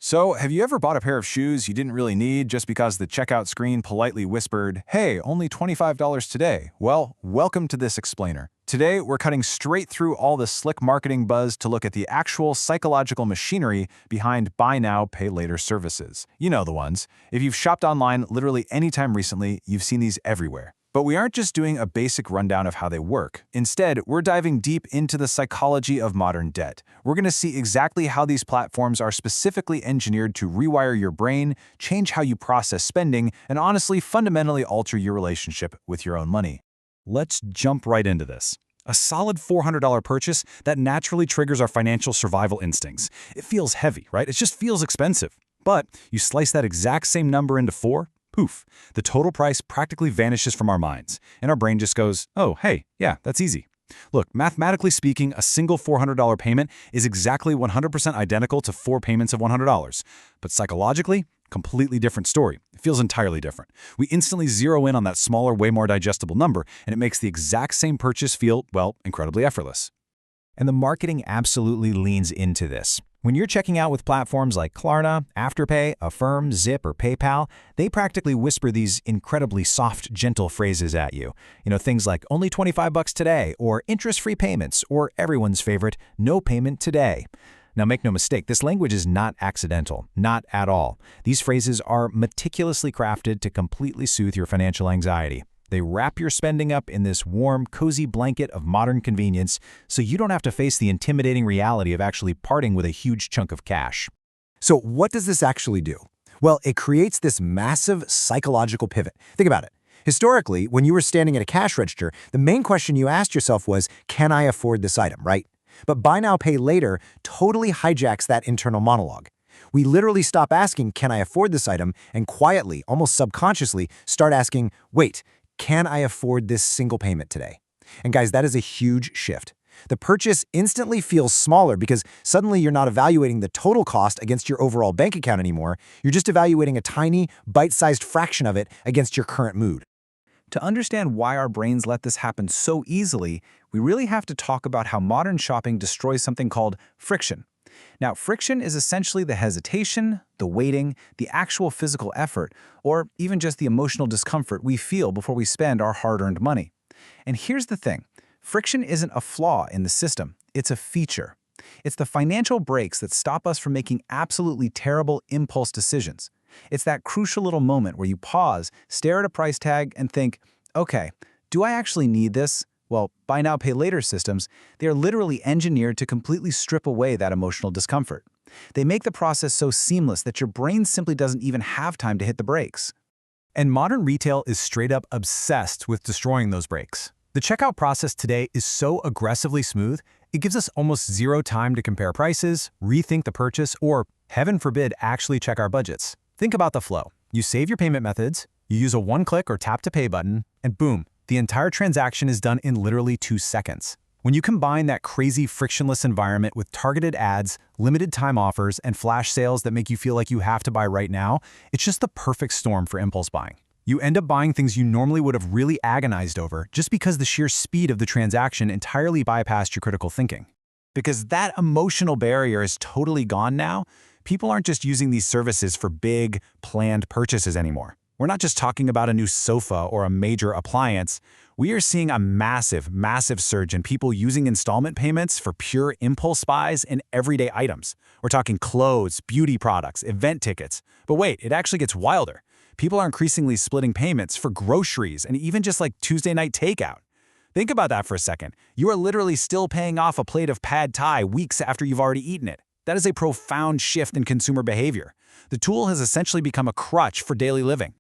So, have you ever bought a pair of shoes you didn't really need just because the checkout screen politely whispered, "Hey, only $25 today"? Well, welcome to this explainer. Today, we're cutting straight through all the slick marketing buzz to look at the actual psychological machinery behind buy now, pay later services. You know the ones. If you've shopped online literally anytime recently, you've seen these everywhere. But we aren't just doing a basic rundown of how they work. Instead, we're diving deep into the psychology of modern debt. We're going to see exactly how these platforms are specifically engineered to rewire your brain, change how you process spending, and honestly, fundamentally alter your relationship with your own money. Let's jump right into this. A solid $400 purchase that naturally triggers our financial survival instincts. It feels heavy, right? It just feels expensive. But you slice that exact same number into four, poof, the total price practically vanishes from our minds, and our brain just goes, oh, hey, yeah, that's easy. Look, mathematically speaking, a single $400 payment is exactly 100% identical to 4 payments of $100. But psychologically, completely different story. It feels entirely different. We instantly zero in on that smaller, way more digestible number, and it makes the exact same purchase feel, well, incredibly effortless. And the marketing absolutely leans into this. When you're checking out with platforms like Klarna, Afterpay, Affirm, Zip, or PayPal, they practically whisper these incredibly soft, gentle phrases at you. Things like only $25 today, or interest-free payments, or everyone's favorite, no payment today. Now, make no mistake, this language is not accidental, not at all. These phrases are meticulously crafted to completely soothe your financial anxiety. They wrap your spending up in this warm, cozy blanket of modern convenience so you don't have to face the intimidating reality of actually parting with a huge chunk of cash. So what does this actually do? Well, it creates this massive psychological pivot. Think about it. Historically, when you were standing at a cash register, the main question you asked yourself was, can I afford this item, right? But buy now, pay later totally hijacks that internal monologue. We literally stop asking, can I afford this item, and quietly, almost subconsciously, start asking, wait, can I afford this single payment today? And guys, that is a huge shift. The purchase instantly feels smaller because suddenly you're not evaluating the total cost against your overall bank account anymore. You're just evaluating a tiny, bite-sized fraction of it against your current mood. To understand why our brains let this happen so easily, we really have to talk about how modern shopping destroys something called friction. Now, friction is essentially the hesitation, the waiting, the actual physical effort, or even just the emotional discomfort we feel before we spend our hard-earned money. And here's the thing. Friction isn't a flaw in the system. It's a feature. It's the financial brakes that stop us from making absolutely terrible impulse decisions. It's that crucial little moment where you pause, stare at a price tag, and think, okay, do I actually need this? Well, buy now, pay later systems, they are literally engineered to completely strip away that emotional discomfort. They make the process so seamless that your brain simply doesn't even have time to hit the brakes. And modern retail is straight up obsessed with destroying those brakes. The checkout process today is so aggressively smooth, it gives us almost zero time to compare prices, rethink the purchase, or, heaven forbid, actually check our budgets. Think about the flow. You save your payment methods, you use a one-click or tap-to-pay button, and boom, the entire transaction is done in literally 2 seconds. When you combine that crazy frictionless environment with targeted ads, limited time offers, and flash sales that make you feel like you have to buy right now, it's just the perfect storm for impulse buying. You end up buying things you normally would have really agonized over just because the sheer speed of the transaction entirely bypassed your critical thinking. Because that emotional barrier is totally gone now, people aren't just using these services for big, planned purchases anymore. We're not just talking about a new sofa or a major appliance. We are seeing a massive, massive surge in people using installment payments for pure impulse buys and everyday items. We're talking clothes, beauty products, event tickets. But wait, it actually gets wilder. People are increasingly splitting payments for groceries and even just like Tuesday night takeout. Think about that for a second. You are literally still paying off a plate of pad thai weeks after you've already eaten it. That is a profound shift in consumer behavior. The tool has essentially become a crutch for daily living.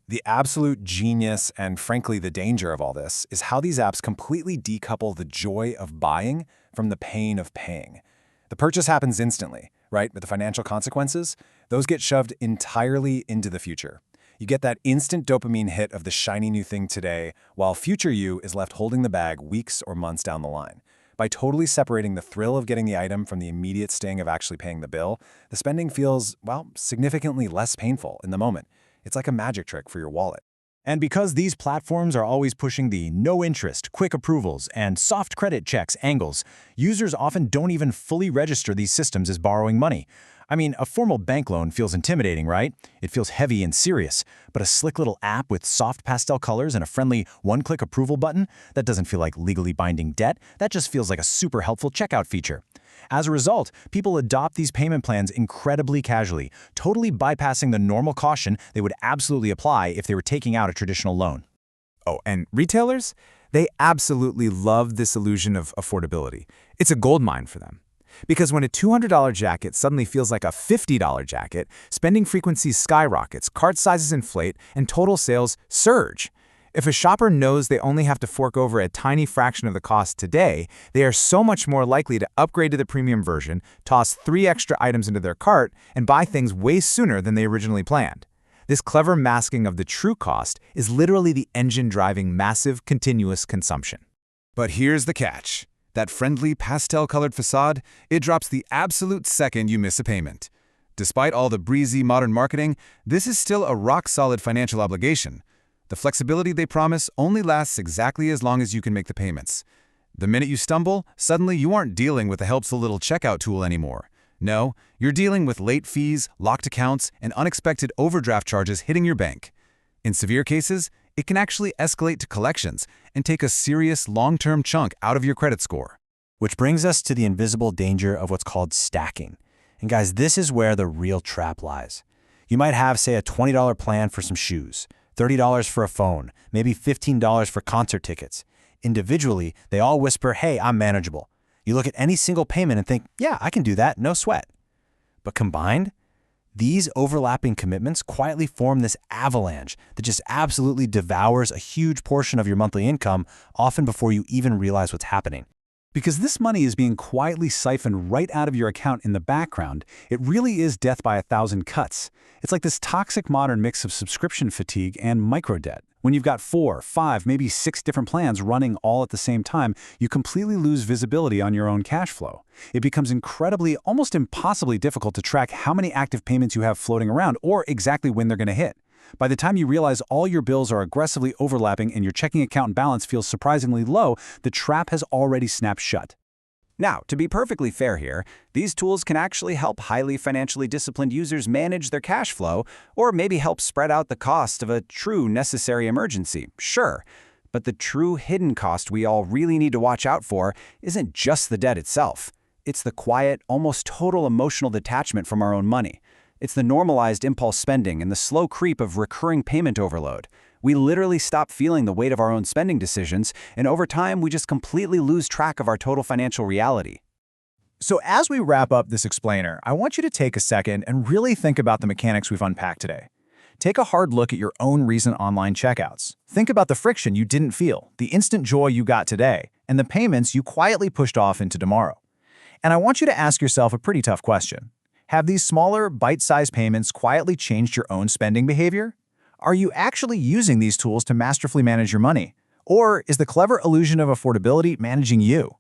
The absolute genius and, frankly, the danger of all this is how these apps completely decouple the joy of buying from the pain of paying. The purchase happens instantly, right? But the financial consequences, those get shoved entirely into the future. You get that instant dopamine hit of the shiny new thing today, while future you is left holding the bag weeks or months down the line. By totally separating the thrill of getting the item from the immediate sting of actually paying the bill, the spending feels, well, significantly less painful in the moment. It's like a magic trick for your wallet. And because these platforms are always pushing the no interest, quick approvals, and soft credit checks angles, users often don't even fully register these systems as borrowing money. I mean, a formal bank loan feels intimidating, right? It feels heavy and serious. But a slick little app with soft pastel colors and a friendly one-click approval button, that doesn't feel like legally binding debt. That just feels like a super helpful checkout feature. As a result, people adopt these payment plans incredibly casually, totally bypassing the normal caution they would absolutely apply if they were taking out a traditional loan. Oh, and retailers? They absolutely love this illusion of affordability. It's a goldmine for them. Because when a $200 jacket suddenly feels like a $50 jacket, spending frequency skyrockets, cart sizes inflate, and total sales surge. If a shopper knows they only have to fork over a tiny fraction of the cost today, they are so much more likely to upgrade to the premium version, toss 3 extra items into their cart, and buy things way sooner than they originally planned. This clever masking of the true cost is literally the engine driving massive, continuous consumption. But here's the catch. That friendly pastel-colored facade, it drops the absolute second you miss a payment. Despite all the breezy modern marketing, this is still a rock-solid financial obligation. The flexibility they promise only lasts exactly as long as you can make the payments. The minute you stumble, suddenly you aren't dealing with a helpful little checkout tool anymore. No, you're dealing with late fees, locked accounts, and unexpected overdraft charges hitting your bank. In severe cases, it can actually escalate to collections and take a serious long-term chunk out of your credit score. Which brings us to the invisible danger of what's called stacking. And guys, this is where the real trap lies. You might have, say, a $20 plan for some shoes, $30 for a phone, maybe $15 for concert tickets. Individually, they all whisper, hey, I'm manageable. You look at any single payment and think, yeah, I can do that, no sweat. But combined, these overlapping commitments quietly form this avalanche that just absolutely devours a huge portion of your monthly income, often before you even realize what's happening. Because this money is being quietly siphoned right out of your account in the background, it really is death by 1,000 cuts. It's like this toxic modern mix of subscription fatigue and microdebt. When you've got 4, 5, maybe 6 different plans running all at the same time, you completely lose visibility on your own cash flow. It becomes incredibly, almost impossibly difficult to track how many active payments you have floating around or exactly when they're going to hit. By the time you realize all your bills are aggressively overlapping and your checking account balance feels surprisingly low, the trap has already snapped shut. Now, to be perfectly fair here, these tools can actually help highly financially disciplined users manage their cash flow, or maybe help spread out the cost of a true necessary emergency, sure. But the true hidden cost we all really need to watch out for isn't just the debt itself. It's the quiet, almost total emotional detachment from our own money. It's the normalized impulse spending and the slow creep of recurring payment overload. We literally stop feeling the weight of our own spending decisions, and over time, we just completely lose track of our total financial reality. So as we wrap up this explainer, I want you to take a second and really think about the mechanics we've unpacked today. Take a hard look at your own recent online checkouts. Think about the friction you didn't feel, the instant joy you got today, and the payments you quietly pushed off into tomorrow. And I want you to ask yourself a pretty tough question. Have these smaller, bite-sized payments quietly changed your own spending behavior? Are you actually using these tools to masterfully manage your money? Or is the clever illusion of affordability managing you?